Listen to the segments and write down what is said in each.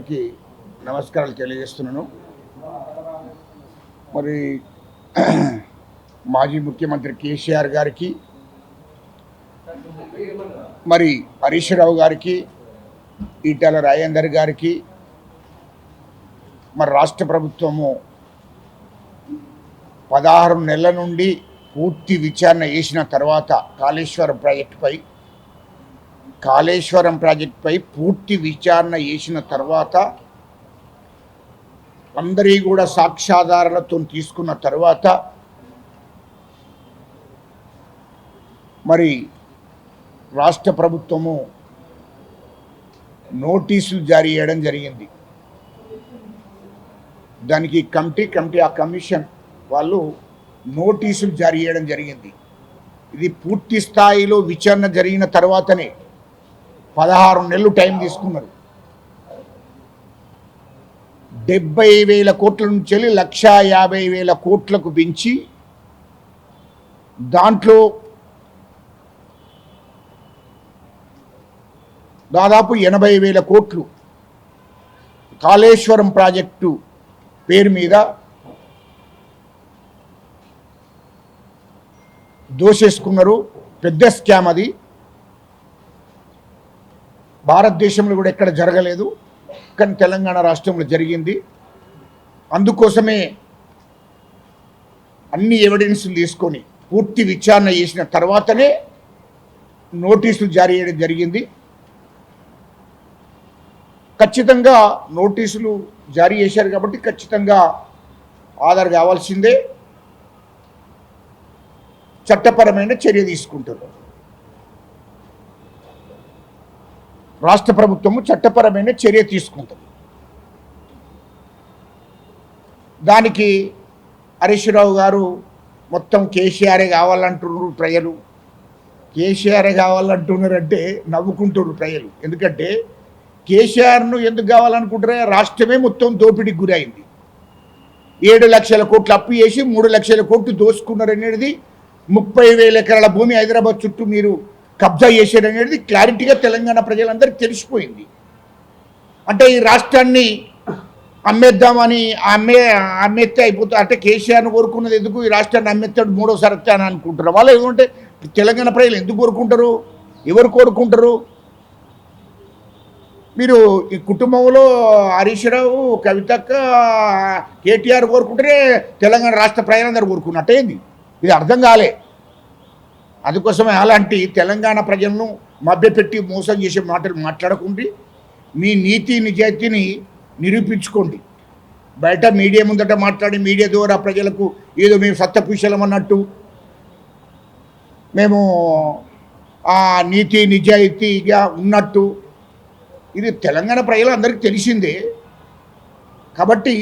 అందరికీ నమస్కారాలు తెలియజేస్తున్నాను. మరి మాజీ ముఖ్యమంత్రి కేసీఆర్ గారికి, మరి హరీష్ రావు గారికి, ఈటెల రాజేందర్ గారికి, మరి రాష్ట్ర ప్రభుత్వము 16 నెలల నుండి పూర్తి విచారణ చేసిన తర్వాత కాళేశ్వరం ప్రాజెక్టుపై పూర్తి విచారణ చేసిన తర్వాత అందరి కూడా సాక్ష్యాధారాలతో తీసుకున్న తర్వాత మరి రాష్ట్ర ప్రభుత్వము నోటీసులు జారీ చేయడం జరిగింది. దానికి ఆ కమిషన్ వాళ్ళు నోటీసులు జారీ చేయడం జరిగింది. ఇది పూర్తి స్థాయిలో విచారణ జరిగిన తర్వాతనే 16 నెలలు టైం తీసుకున్నారు. 70,000 కోట్ల నుంచి 1,50,000 కోట్లకు పెంచి దాంట్లో దాదాపు 80,000 కోట్లు కాళేశ్వరం ప్రాజెక్టు పేరు మీద దోషేసుకున్నారు. పెద్ద స్కామ్ అది. భారతదేశంలో కూడా ఎక్కడ జరగలేదు, కానీ తెలంగాణ రాష్ట్రంలో జరిగింది. అందుకోసమే అన్ని ఎవిడెన్స్లు తీసుకొని పూర్తి విచారణ చేసిన తర్వాతనే నోటీసులు జారీ చేయడం జరిగింది. ఖచ్చితంగా నోటీసులు జారీ చేశారు కాబట్టి ఖచ్చితంగా ఆధార్ కావాల్సిందే. చట్టపరమైన చర్య తీసుకుంటారు. రాష్ట్ర ప్రభుత్వము చట్టపరమైన చర్య తీసుకుంటుంది. దానికి హరీష్ రావు గారు మొత్తం కేసీఆరే కావాలంటున్నారు ప్రజలు. కేసీఆరే కావాలంటున్నారంటే నవ్వుకుంటున్నారు ప్రజలు. ఎందుకంటే కేసీఆర్ను ఎందుకు కావాలనుకుంటారే? రాష్ట్రమే మొత్తం దోపిడీకి గురైంది. 7 లక్షల కోట్లు అప్పు చేసి 3 లక్షల కోట్లు దోసుకున్నారనేది, 30,000 ఎకరాల భూమి హైదరాబాద్ చుట్టూ మీరు కబ్జా చేశారనేది క్లారిటీగా తెలంగాణ ప్రజలందరికీ తెలిసిపోయింది. అంటే ఈ రాష్ట్రాన్ని అమ్మేద్దామని అమ్మేస్తే అయిపోతుంది. అంటే కేసీఆర్ను కోరుకున్నది ఎందుకు? ఈ రాష్ట్రాన్ని అమ్మేస్తాడు, మూడోసారి అని అనుకుంటారు వాళ్ళు. ఎందుకంటే తెలంగాణ ప్రజలు ఎందుకు కోరుకుంటారు? ఎవరు కోరుకుంటారు? మీరు ఈ కుటుంబంలో హరీష్ రావు, కవితక్క, కేటీఆర్ కోరుకుంటే తెలంగాణ రాష్ట్ర ప్రజలందరూ కోరుకున్నట్టేంది? ఇది అర్థం కాలే. అందుకోసమే అలాంటి తెలంగాణ ప్రజలను మభ్యపెట్టి మోసం చేసే మాటలు మాట్లాడకుండా మీ నీతి నిజాయితీని నిరూపించుకోండి. బయట మీడియా ముందట మాట్లాడి మీడియా ద్వారా ప్రజలకు ఏదో మేము సత్యపురుషులం అన్నట్టు, మేము ఆ నీతి నిజాయితీగా ఉన్నట్టు, ఇది తెలంగాణ ప్రజలందరికీ తెలిసిందే. కాబట్టి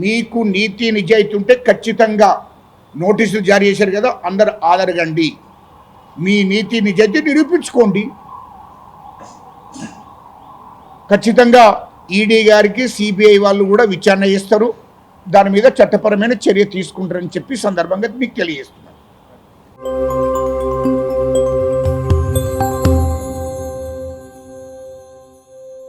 మీకు నీతి నిజాయితీ ఉంటే ఖచ్చితంగా నోటీసులు జారీ చేశారు కదా, అందరు ఆదరగండి. మీ నీతి నిజాయితీ నిరూపించుకోండి. ఖచ్చితంగా ఈడీ గారికి సిబిఐ వాళ్ళు కూడా విచారణ చేస్తారు. దాని మీద చట్టపరమైన చర్య తీసుకుంటారని చెప్పి సందర్భంగా మీకు తెలియజేస్తున్నాను.